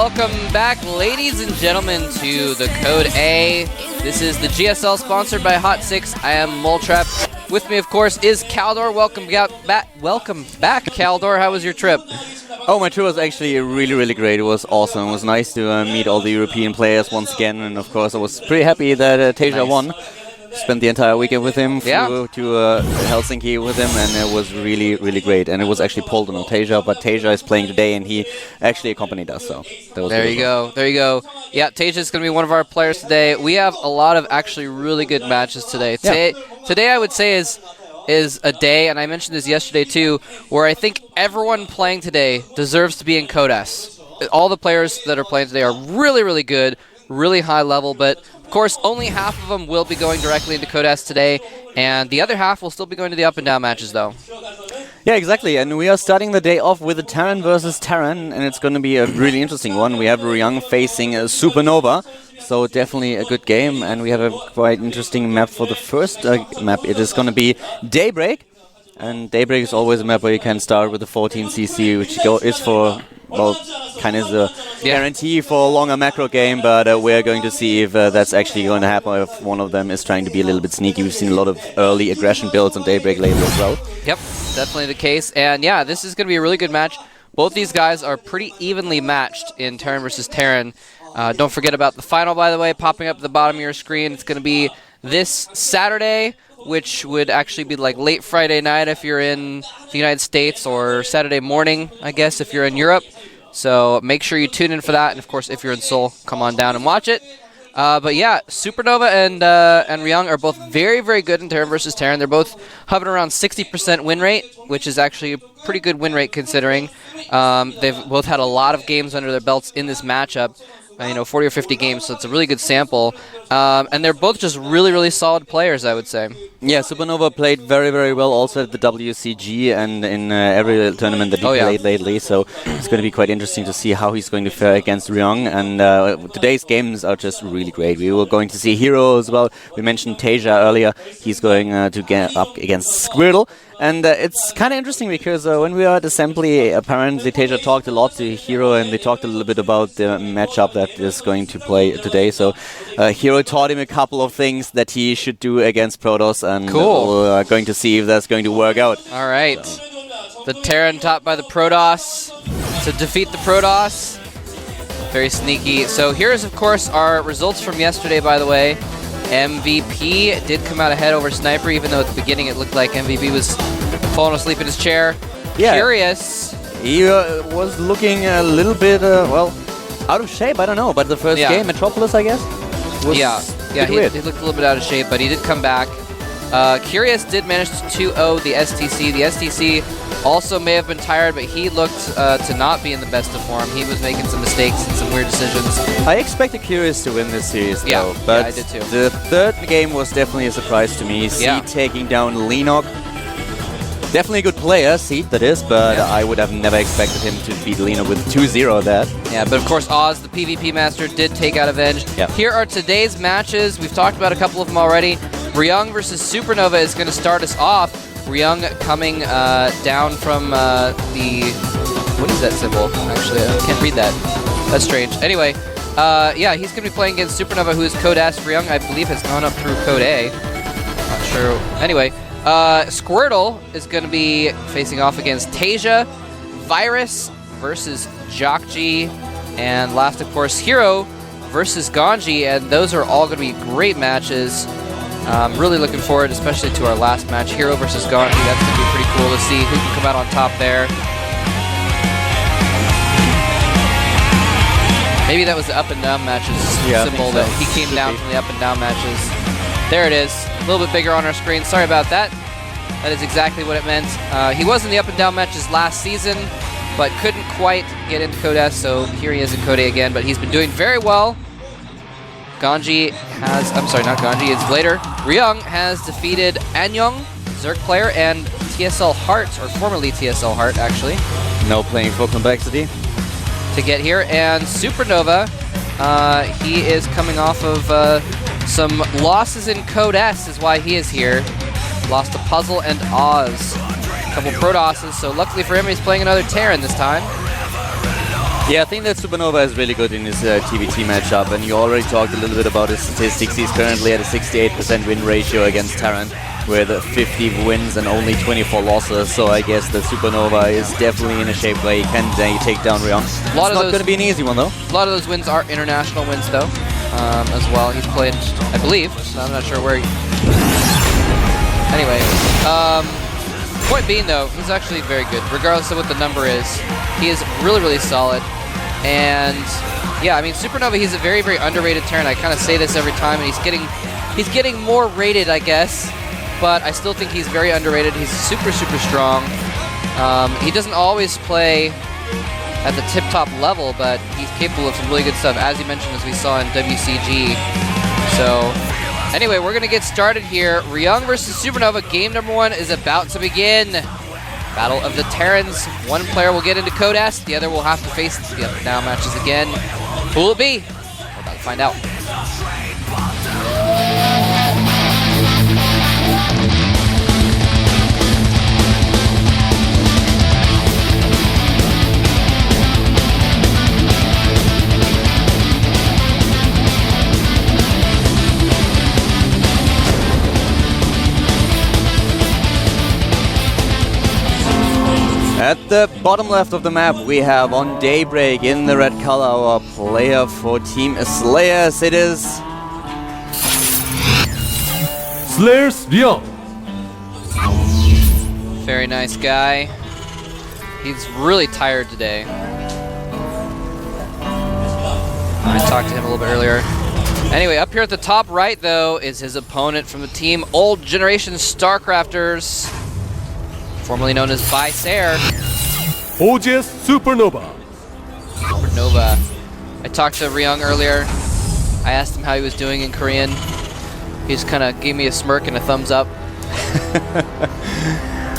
welcome back, ladies and gentlemen, to the Code A. This is the GSL sponsored by Hot 6. I am Moltrap. With me, of course, is Caldor. Welcome back, Caldor. How was your trip? Oh, my trip was actually really great. It was awesome. It was nice to meet all the European players once again, and of course, I was pretty happy that Tasia won. Spent the entire weekend with him, flew to Helsinki with him, and it was really great. And it was actually Polden on Tasia, but Tasia is playing today, and he actually accompanied us. So that was there you go. Yeah, Tasia is going to be one of our players today. We have a lot of actually really good matches today. Today I would say is a day, and I mentioned this yesterday too, where I think everyone playing today deserves to be in Code S. All the players that are playing today are really good, really high level, but of course only half of them will be going directly into Code S today, and the other half will still be going to the up and down matches though. Yeah, exactly, and we are starting the day off with a Terran versus Terran, and it's going to be a really interesting one. We have Ryung facing SuperNova, so definitely a good game, and we have a quite interesting map for the first map. It is going to be Daybreak, and Daybreak is always a map where you can start with the 14cc, which is for, well, kind of the guarantee for a longer macro game, but we're going to see if that's actually going to happen, if one of them is trying to be a little bit sneaky. We've seen a lot of early aggression builds on Daybreak lately as well. Yep, definitely the case, and yeah, this is going to be a really good match. Both these guys are pretty evenly matched in Terran versus Terran. Don't forget about the final, by the way, popping up at the bottom of your screen. It's going to be this Saturday, which would actually be like late Friday night if you're in the United States, or Saturday morning, I guess, if you're in Europe. So make sure you tune in for that, and of course, if you're in Seoul, come on down and watch it. But yeah, SuperNova and Ryung are both very good in Terran versus Terran. They're both hovering around 60% win rate, which is actually a pretty good win rate considering. They've both had a lot of games under their belts in this matchup. 40 or 50 games, so it's a really good sample. And they're both just really solid players, I would say. Yeah, SuperNova played very well also at the WCG and in every tournament that he played lately, so it's going to be quite interesting to see how he's going to fare against Ryung. And today's games are just really great. We were going to see Hero as well. We mentioned Tasia earlier. He's going to get up against Squirtle. And it's kind of interesting because when we were at Assembly, apparently Tasia talked a lot to Hero, and they talked a little bit about the matchup that is going to play today. So Hero taught him a couple of things that he should do against Protoss, and we're going to see if that's going to work out. All right. So. The Terran taught by the Protoss to defeat the Protoss. Very sneaky. So here's, of course, our results from yesterday, by the way. MVP did come out ahead over Sniper, even though at the beginning it looked like MVP was falling asleep in his chair. Yeah. Curious. He was looking a little bit, out of shape, I don't know, but the first game, Metropolis, I guess? Was he looked a little bit out of shape, but he did come back. Curious did manage to 2-0 the STC. The STC also may have been tired, but he looked to not be in the best of form. He was making some mistakes and some weird decisions. I expected Curious to win this series, though. But I did too. The third game was definitely a surprise to me. Seed taking down Lenok. Definitely a good player, Seed, that is, but I would have never expected him to beat Lenok with 2-0 that. Yeah, but of course Oz, the PvP master, did take out Avenged. Yep. Here are today's matches. We've talked about a couple of them already. Ryung versus SuperNova is going to start us off. Ryung coming down from the... What is that symbol? Actually, I can't read that. That's strange. Anyway, he's going to be playing against SuperNova, who is Code S. Ryung, I believe, has gone up through Code A. Not sure. Anyway, Squirtle is going to be facing off against Tasia. Virus versus Jockji. And last, of course, Hero versus Ganji. And those are all going to be great matches. I'm really looking forward, especially to our last match, Hero versus Ganji. That's going to be pretty cool to see who can come out on top there. Maybe that was the up and down matches symbol that he came down from the up and down matches. There it is. A little bit bigger on our screen. Sorry about that. That is exactly what it meant. He was in the up and down matches last season, but couldn't quite get into Code S, so here he is in Code A again, but he's been doing very well. Ganji has, I'm sorry, not Ganji, it's later. Ryung has defeated Anyong, Zerk player, and TSL Heart, or formerly TSL Heart, actually. No playing full complexity. To get here, and SuperNova, he is coming off of some losses in Code S is why he is here. Lost to Puzzle and Oz. A couple Protosses, so luckily for him, he's playing another Terran this time. Yeah, I think that SuperNova is really good in his TVT matchup, and you already talked a little bit about his statistics. He's currently at a 68% win ratio against Terran, with 50 wins and only 24 losses, so I guess that SuperNova is definitely in a shape where he can take down Ryung. It's not going to be an easy one, though. A lot of those wins are international wins, though, as well. He's played, I believe, so I'm not sure where he... Anyway, point being, though, he's actually very good. Regardless of what the number is, he is really, really solid. And, yeah, I mean, SuperNova, he's a very, very underrated Terran. I kind of say this every time, and he's getting more rated, I guess. But I still think he's very underrated. He's super, super strong. He doesn't always play at the tip-top level, but he's capable of some really good stuff, as you mentioned, as we saw in WCG. So, anyway, we're going to get started here. Ryung versus SuperNova. Game number 1 is about to begin. Battle of the Terrans. One player will get into Code S. The other will have to face the up and down matches again. Who will it be? We're about to find out. At the bottom left of the map, we have on Daybreak in the red color our player for Team Slayers. It is Slayers Ryung. Very nice guy. He's really tired today. I talked to him a little bit earlier. Anyway, up here at the top right, though, is his opponent from the team Old Generation StarCrafters, formerly known as Visair. OGS SuperNova. SuperNova. I talked to Ryung earlier. I asked him how he was doing in Korean. He just kind of gave me a smirk and a thumbs up.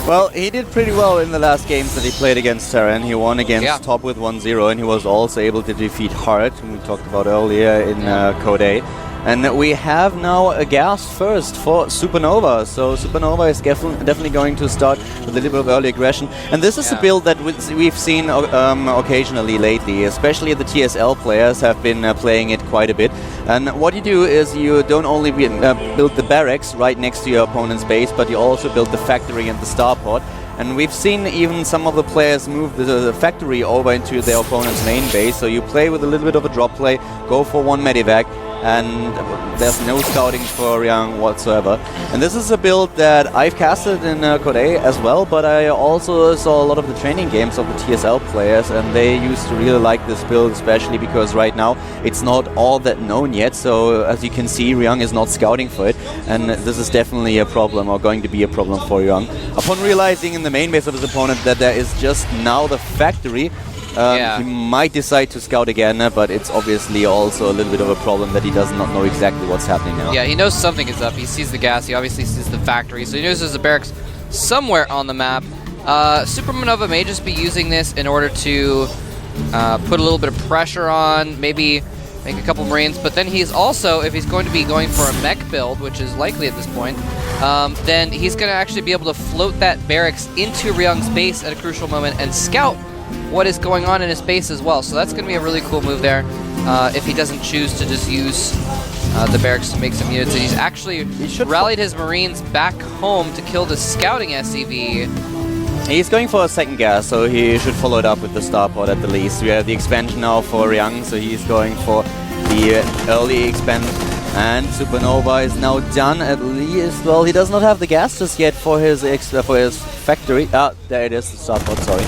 Well, he did pretty well in the last games that he played against Terran. He won against Top with 1-0, and he was also able to defeat Hart, whom we talked about earlier in Code A. And we have now a gas first for SuperNova. So SuperNova is definitely going to start with a little bit of early aggression. And this is a build that we've seen occasionally lately, especially the TSL players have been playing it quite a bit. And what you do is you don't only build the barracks right next to your opponent's base, but you also build the factory and the starport. And we've seen even some of the players move the factory over into their opponent's main base. So you play with a little bit of a drop play, go for one medivac, and there's no scouting for Ryung whatsoever. And this is a build that I've casted in Code A as well, but I also saw a lot of the training games of the TSL players, and they used to really like this build, especially because right now it's not all that known yet. So as you can see, Ryung is not scouting for it, and this is definitely a problem, or going to be a problem for Ryung. Upon realizing in the main base of his opponent that there is just now the factory, he might decide to scout again, but it's obviously also a little bit of a problem that he does not know exactly what's happening now. Yeah, he knows something is up. He sees the gas. He obviously sees the factory. So he knows there's a barracks somewhere on the map. SuperNova may just be using this in order to put a little bit of pressure on, maybe make a couple Marines. But then he's also, if he's going to be going for a mech build, which is likely at this point, then he's going to actually be able to float that barracks into Ryung's base at a crucial moment and scout what is going on in his base as well. So that's going to be a really cool move there if he doesn't choose to just use the barracks to make some units. And he's actually rallied his Marines back home to kill the scouting SCV. He's going for a second gas, so he should follow it up with the starport at the least. We have the expansion now for Ryung, so he's going for the early expand. And SuperNova is now done at least. Well, he does not have the gas just yet for his factory. Ah, there it is, the starport, sorry.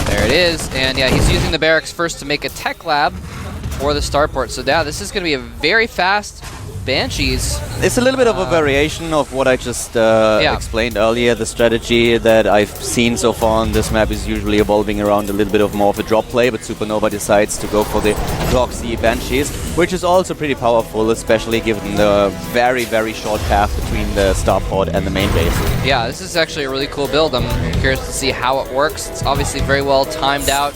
There it is, and yeah, he's using the barracks first to make a tech lab for the starport. So yeah, this is going to be a very fast Banshees. It's a little bit of a variation of what I just explained earlier. The strategy that I've seen so far on this map is usually evolving around a little bit of more of a drop play, but SuperNova decides to go for the Proxy Banshees, which is also pretty powerful, especially given the very, very short path between the starport and the main base. Yeah, this is actually a really cool build. I'm curious to see how it works. It's obviously very well timed out.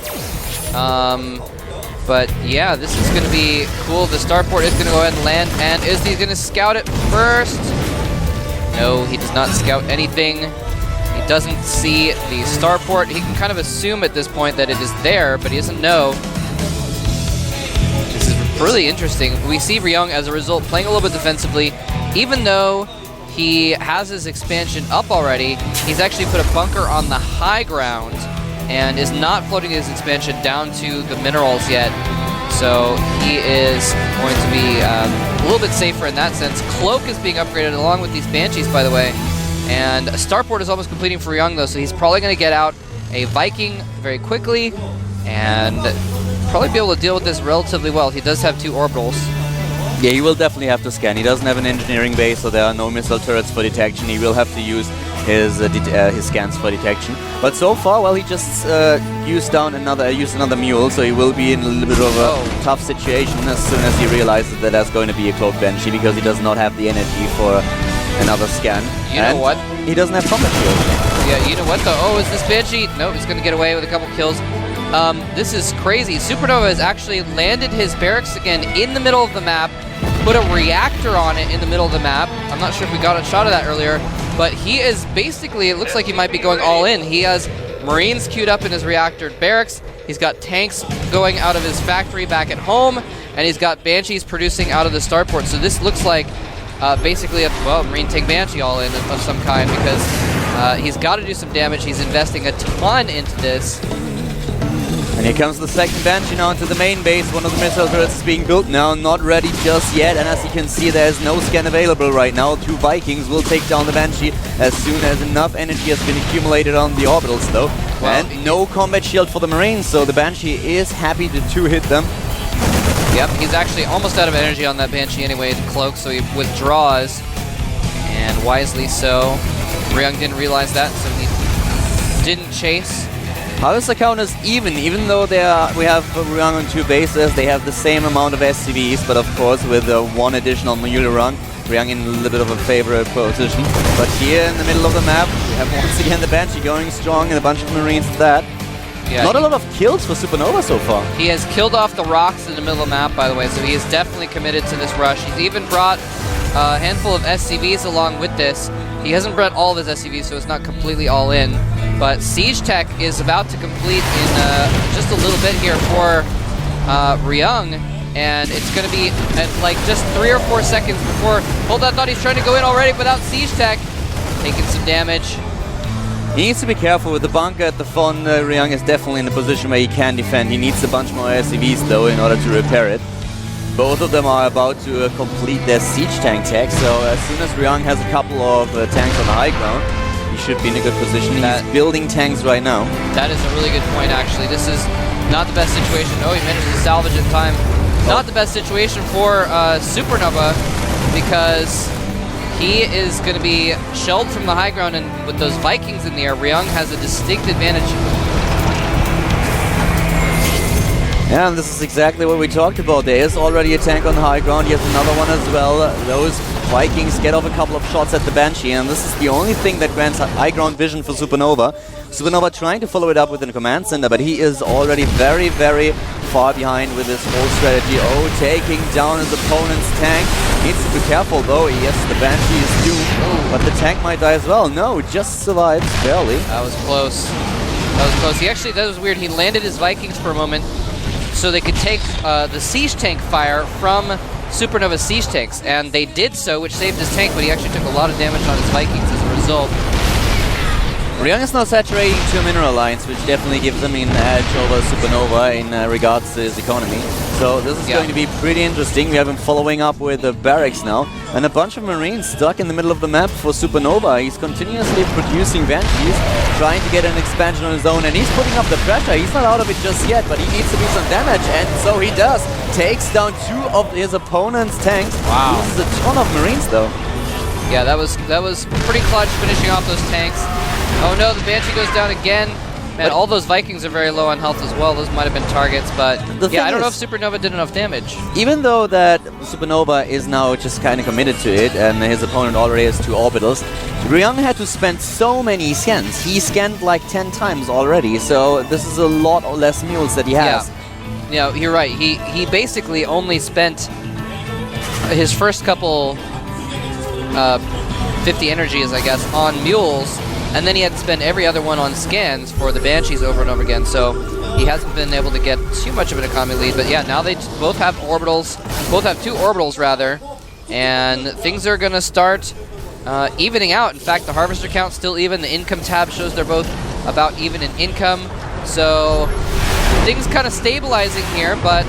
But yeah, this is going to be cool. The starport is going to go ahead and land, and is he going to scout it first? No, he does not scout anything. He doesn't see the starport. He can kind of assume at this point that it is there, but he doesn't know. really interesting. We see Ryung, as a result, playing a little bit defensively. Even though he has his expansion up already, he's actually put a bunker on the high ground and is not floating his expansion down to the minerals yet. So he is going to be a little bit safer in that sense. Cloak is being upgraded along with these Banshees, by the way. And a starport is almost completing for Ryung, though, so he's probably going to get out a Viking very quickly and probably be able to deal with this relatively well. He does have 2 orbitals. Yeah, he will definitely have to scan. He doesn't have an engineering base, so there are no missile turrets for detection. He will have to use his scans for detection. But so far, well, he just used another mule, so he will be in a little bit of a tough situation as soon as he realizes that there's going to be a cloak Banshee, because he does not have the energy for another scan. You know what? He doesn't have combat shield. Yeah, you know what though? Oh, is this Banshee? No, he's going to get away with a couple kills. This is crazy. SuperNova has actually landed his barracks again in the middle of the map, put a reactor on it in the middle of the map. I'm not sure if we got a shot of that earlier, but he is basically, it looks like he might be going all in. He has Marines queued up in his reactor barracks. He's got tanks going out of his factory back at home, and he's got Banshees producing out of the starport. So this looks like basically a, well, Marine tank Banshee all in of some kind, because he's got to do some damage. He's investing a ton into this. And here comes the second Banshee now into the main base. One of the missile turrets is being built now, not ready just yet. And as you can see, there's no scan available right now. 2 Vikings will take down the Banshee as soon as enough energy has been accumulated on the orbitals, though. Well, and no combat shield for the Marines, so the Banshee is happy to 2-hit them. Yep, he's actually almost out of energy on that Banshee anyway, the cloak, so he withdraws. And wisely so. Ryung didn't realize that, so he didn't chase. How is the counters even though we have Ryung on 2 bases, they have the same amount of SCVs, but of course with 1 additional mule run, Ryung in a little bit of a favorable position. But here in the middle of the map, we have once again the Banshee going strong and a bunch of Marines at that. Yeah, not a lot of kills for SuperNova so far. He has killed off the rocks in the middle of the map, by the way, so he is definitely committed to this rush. He's even brought a handful of SCVs along with this. He hasn't brought all of his SCVs, so it's not completely all in. But Siege Tech is about to complete in just a little bit here for Ryung, and it's going to be at like just 3 or 4 seconds before... Hold on, thought he's trying to go in already without Siege Tech. Taking some damage. He needs to be careful with the bunker at the front. Ryung is definitely in a position where he can defend. He needs a bunch more SCVs though in order to repair it. Both of them are about to complete their siege tank tech, so as soon as Ryung has a couple of tanks on the high ground, he should be in a good position. He's building tanks right now. That is a really good point, actually. This is not the best situation. Oh, he managed to salvage in time. Not the best situation for SuperNova, because he is going to be shelled from the high ground, and with those Vikings in the air, Ryung has a distinct advantage. Yeah, and this is exactly what we talked about. There is already a tank on the high ground, yet another one as well. Those Vikings get off a couple of shots at the Banshee, and this is the only thing that grants high ground vision for SuperNova. SuperNova trying to follow it up within a command center, but he is already very, very far behind with his whole strategy. Oh, taking down his opponent's tank. Needs to be careful though. Yes, the Banshee is doomed, but the tank might die as well. No, just survives, barely. That was close. That was close. He actually, that was weird. He landed his Vikings for a moment so they could take the siege tank fire from SuperNova's siege tanks, and they did so, which saved his tank, but he actually took a lot of damage on his Vikings as a result. Ryung is now saturating 2 mineral lines, which definitely gives him an edge over SuperNova in regards to his economy. So this is going to be pretty interesting. We have him following up with the barracks now, and a bunch of Marines stuck in the middle of the map for SuperNova. He's continuously producing Banshees, trying to get an expansion on his own, and he's putting up the pressure. He's not out of it just yet, but he needs to do some damage, and so he does. Takes down 2 of his opponent's tanks. Wow. Loses a ton of Marines though. Yeah, that was pretty clutch, finishing off those tanks. Oh no, the Banshee goes down again. Man, all those Vikings are very low on health as well. Those might have been targets, but yeah, I don't know if SuperNova did enough damage. Even though that SuperNova is now just kind of committed to it, and his opponent already has 2 orbitals, Ryung had to spend so many scans. He scanned like 10 times already, so this is a lot less mules that he has. Yeah, you're right. He basically only spent his first couple 50 energies, I guess, on mules, and then he had to spend every other one on scans for the Banshees over and over again, so he hasn't been able to get too much of an economy lead. But yeah, now they both have orbitals, both have 2 orbitals rather, and things are going to start evening out. In fact, the harvester count's still even. The income tab shows they're both about even in income, so things kind of stabilizing here, but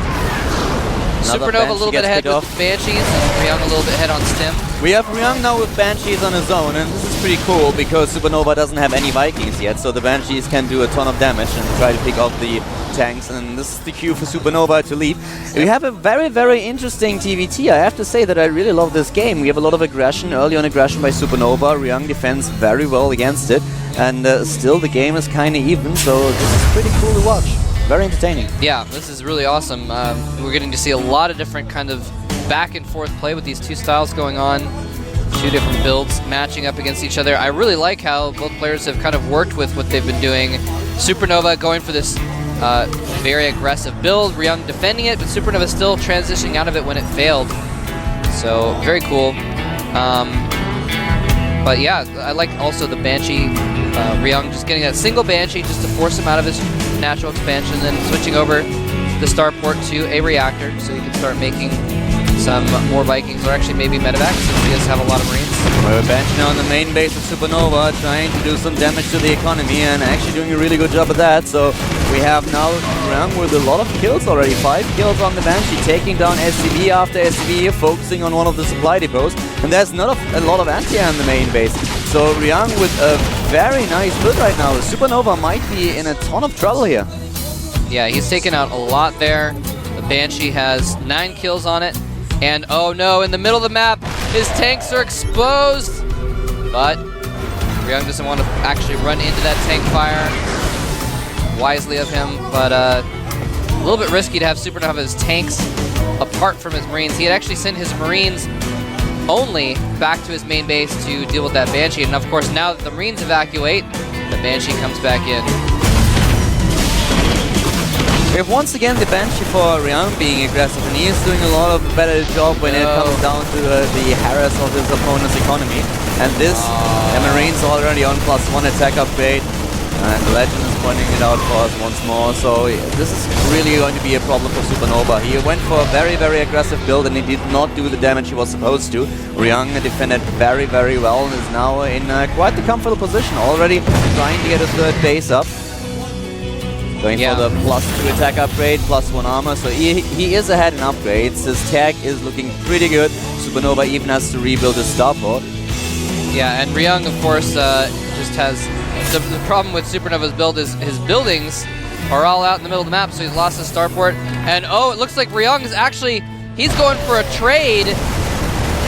SuperNova a little bit ahead with the Banshees, and Ryung a little bit ahead on Stim. We have Ryung now with Banshees on his own, and this is pretty cool because SuperNova doesn't have any Vikings yet, so the Banshees can do a ton of damage and try to pick off the tanks, and this is the cue for SuperNova to lead. We have a very, very interesting TVT. I have to say that I really love this game. We have a lot of aggression, early on aggression by SuperNova. Ryung defends very well against it, and still the game is kind of even, so this is pretty cool to watch. Very entertaining. Yeah, this is really awesome. We're getting to see a lot of different kind of back and forth play with these 2 styles going on. 2 different builds matching up against each other. I really like how both players have kind of worked with what they've been doing. SuperNova going for this very aggressive build, Ryung defending it, but SuperNova still transitioning out of it when it failed. So, very cool. But yeah, I like also the Banshee, Ryung just getting that single Banshee just to force him out of his natural expansion, then switching over the starport to a reactor so he can start making some more Vikings, or actually maybe medevacs, since he does have a lot of Marines. We're Banshee now on the main base of SuperNova, trying to do some damage to the economy, and actually doing a really good job of that. So we have now Ryung with a lot of kills already, 5 kills on the Banshee, taking down SCV after SCV, focusing on one of the supply depots, and there's not a lot of anti-air on the main base. So Ryung with a very nice build right now. SuperNova might be in a ton of trouble here. Yeah, he's taken out a lot there. The Banshee has 9 kills on it. And oh no, in the middle of the map, his tanks are exposed! But Ryung doesn't want to actually run into that tank fire. Wisely of him, but a little bit risky to have SuperNova's tanks apart from his Marines. He had actually sent his Marines only back to his main base to deal with that Banshee. And of course, now that the Marines evacuate, the Banshee comes back in. We have once again the Banshee for Ryung being aggressive, and he is doing a lot of better job when it comes down to the harass of his opponent's economy. And this, the Marines already on +1 attack upgrade, and the Legend is pointing it out for us once more. So this is really going to be a problem for SuperNova. He went for a very, very aggressive build, and he did not do the damage he was supposed to. Ryung defended very, very well, and is now in quite the comfortable position, already trying to get a 3rd base up. Going for the +2 attack upgrade, +1 armor, so he is ahead in upgrades. His tech is looking pretty good. SuperNova even has to rebuild his starport. Yeah, and Ryung, of course, just has... The problem with SuperNova's build is his buildings are all out in the middle of the map, so he's lost his starport. And oh, it looks like Ryung is actually... He's going for a trade.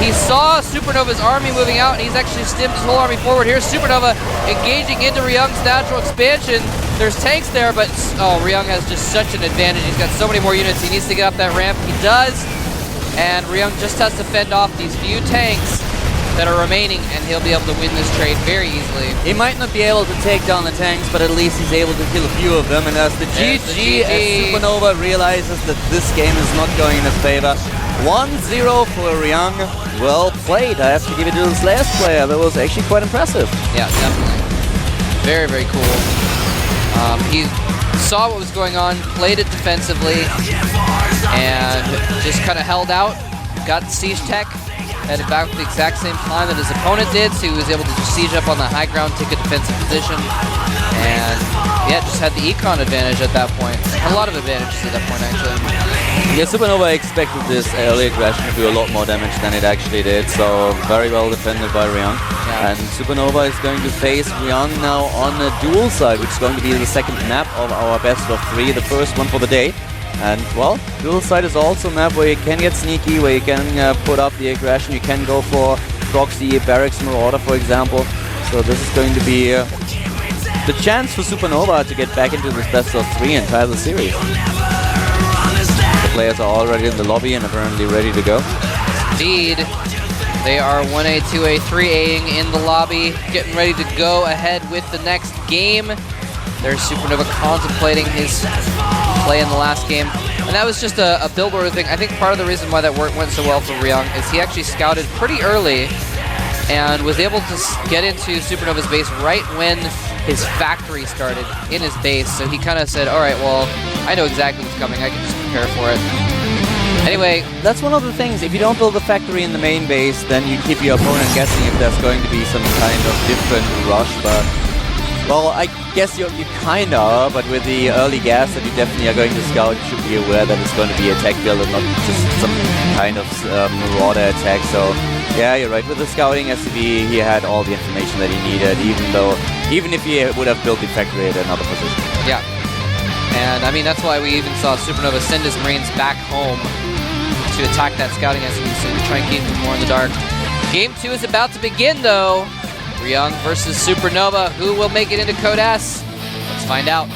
He saw SuperNova's army moving out, and he's actually stimmed his whole army forward. Here's SuperNova engaging into Ryung's natural expansion. There's tanks there, but oh, Ryung has just such an advantage. He's got so many more units. He needs to get up that ramp. He does, and Ryung just has to fend off these few tanks that are remaining, and he'll be able to win this trade very easily. He might not be able to take down the tanks, but at least he's able to kill a few of them. And as the GG, as SuperNova realizes that this game is not going in his favor. 1-0 for Ryung. Well played. I have to give it to this last player. That was actually quite impressive. Yeah, definitely. Very, very cool. He saw what was going on, played it defensively, and just kind of held out, got the siege tech, headed back at the exact same time that his opponent did, so he was able to just siege up on the high ground, take a defensive position, and yeah, just had the econ advantage at that point. A lot of advantages at that point, actually. Yeah, SuperNova expected this early aggression to do a lot more damage than it actually did, so very well defended by Ryung. Yeah. And SuperNova is going to face Ryung now on a dual side, which is going to be the 2nd map of our best of 3, the first one for the day. And, well, dual side is also a map where you can get sneaky, where you can put up the aggression, you can go for proxy, barracks, marauder, for example. So this is going to be the chance for SuperNova to get back into this best of 3 and tie the series. The players are already in the lobby and apparently ready to go. Indeed. They are 1A, 2A, 3Aing in the lobby, getting ready to go ahead with the next game. There's SuperNova contemplating his play in the last game. And that was just a build order thing. I think part of the reason why that went so well for Ryung is he actually scouted pretty early and was able to get into SuperNova's base right when his factory started in his base. So he kind of said, all right, well, I know exactly what's coming. I can just prepare for it. Anyway, that's one of the things. If you don't build a factory in the main base, then you keep your opponent guessing if there's going to be some kind of different rush. But, well, I guess you kind of, but with the early gas that you definitely are going to scout, you should be aware that it's going to be a tech build and not just some kind of marauder attack. So, yeah, you're right. With the scouting SCV, he had all the information that he needed, even if he would have built the factory at another position. Yeah. And, I mean, that's why we even saw SuperNova send his Marines back home to attack that scouting SCV, so we try and keep him more in the dark. Game 2 is about to begin, though. Ryung versus SuperNova. Who will make it into Code S? Let's find out.